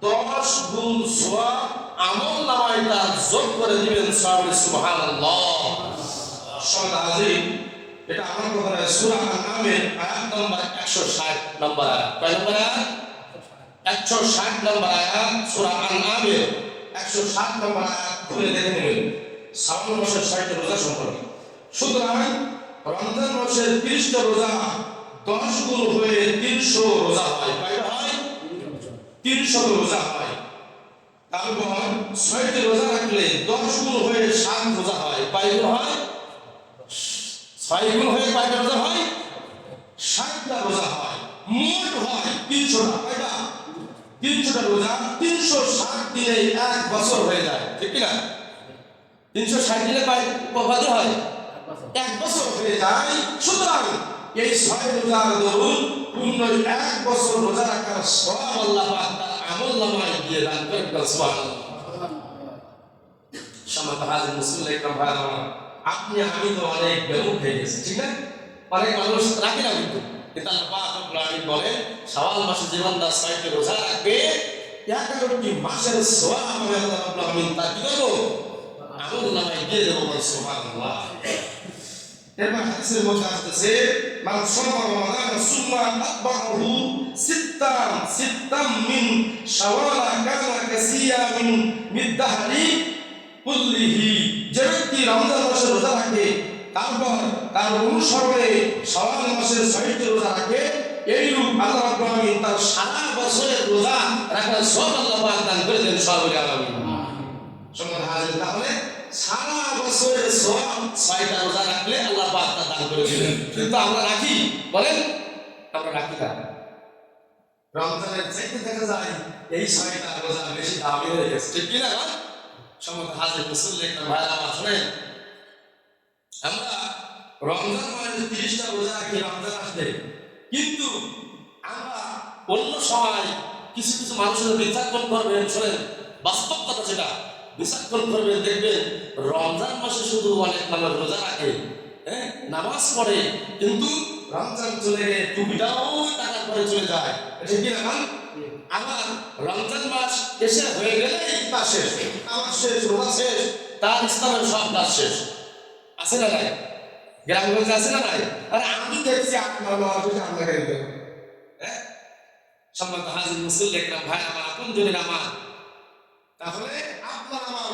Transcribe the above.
10 গুণ সওয়াব আমল নামায় তার যোগ করে দিবেন। সুবহানাল্লাহ। সমাধান এটা আমার কথা নয়, সূরা আন-নামের আয়াত নম্বর 160 নম্বর আয়াত। কয় নম্বর আয়াত? 160 নম্বর আয়াত, সূরা আন-নামের 160 নম্বর আয়াত খুলে দেখে নেবেন শ্রাবণ মাসের 60টা রোজা সম্পর্কে। সুতরাং রমজান মাসের 30টা রোজা 10 গুণ হয়ে 300 রোজা হয়। কয়টা হয়? 300 রোজা হয়। তারপর 6টি রোজা রাখলে 10 গুণ হয়ে 7 রোজা হয়। কয় গুণ হয়? 6 গুণ হয়ে কয়টা রোজা হয়? 7টা রোজা হয়। মোট হয় 300টা। কয়টা? 300টা রোজা 360 দিনে 1 বছর হয়ে যায়। ঠিক কি না? 360 দিনে কত হয়? 1 বছর হয়ে যায়। সুতরাং এই 6 রোজার দরুন পূর্ণ 1 বছর রোজা রাখার সওয়াব আল্লাহ পাক তার আমলনামায় দিয়ে দান করেন। সুবহানাল্লাহ। সম্মানিত হাজির মুসলিম একরাম ভাইরা আমার, আপনি আমি তো অনেক বেমুখ হয়ে গেছি, ঠিক না? অনেক মানুষ রাখে না, কিন্তু আল্লাহ পাক রব্বুল আলামিন বলেন শাওয়াল মাসে যে বান্দা 6টি রোজা রাখবে 11টি মাসের সওয়াব আমি আল্লাহ রব্বুল আলামিন তার কি করব? আমলনামায় দিয়ে দেব। সুবহানাল্লাহ। এরপর হাদিসের মধ্যে আসছে মান সামা রমাদান সুম্মা আতবাহু সিত্তাম মিন শাওয়াল কানা কাসিয়ামিন মিদ্দাহরি কুল্লিহি। যে ব্যক্তি রমজান মাসে রোজা রাখে তারপর তার অনুসরণে শাওয়াল মাসের 6টি রোজা রাখে, এইরূপ আল্লাহ রাব্বুল আলামিন তার সারা বছরের রোজা রাখার সওয়াব আল্লাহ পাক দান করে দেন। সওয়াবুল আলামিন। সম্মানিত হাজির, তাহলে সারা বছরের সওয়াব 6টা রোজা রাখলে আল্লাহ পাক তা দান করে দিবেন। কিন্তু আমরা রাখি, বলেন আমরা রাখি না। রমজানের চাইতে দেখা যায় এই 6টা রোজা বেশি দামি হয়ে গেছে। ঠিক কি না? সম্মানিত হাজির মুসলিম একরাম ভাইরা আমার, শুনেন, আমরা রমজান মাসে 30টা রোজা রাখি রমজান আসলে, কিন্তু আমরা অন্য সময় কিছু কিছু মানুষের বিচক্ষণ করবেন। শোনেন, বাস্তব কথা যেটা বিচক্ষণ করবেন, দেখবেন রমজান মাসে শুধু অনেক মানুষ রোজা রাখে, হ্যাঁ, নামাজ পড়ে, কিন্তু রমজান চলে গেলে টুপিটাও টাকা করে চলে যায়। এটা কি না? আবার রমজান মাস এসে হয়ে গেলে ইফতার শেষ, আমার শেষ, রোজা শেষ, তার ইসলামের সব কাজ শেষ। আছে না নাই? গ্রামগঞ্জে আছে না নাই? আরে আমি দেখছি আপনার আপনাকে দিতে, হ্যাঁ। সম্মানিত হাজির মুসলিম একরাম ভাই আমার, আপন জনের আমার, তাহলে আপনার আমার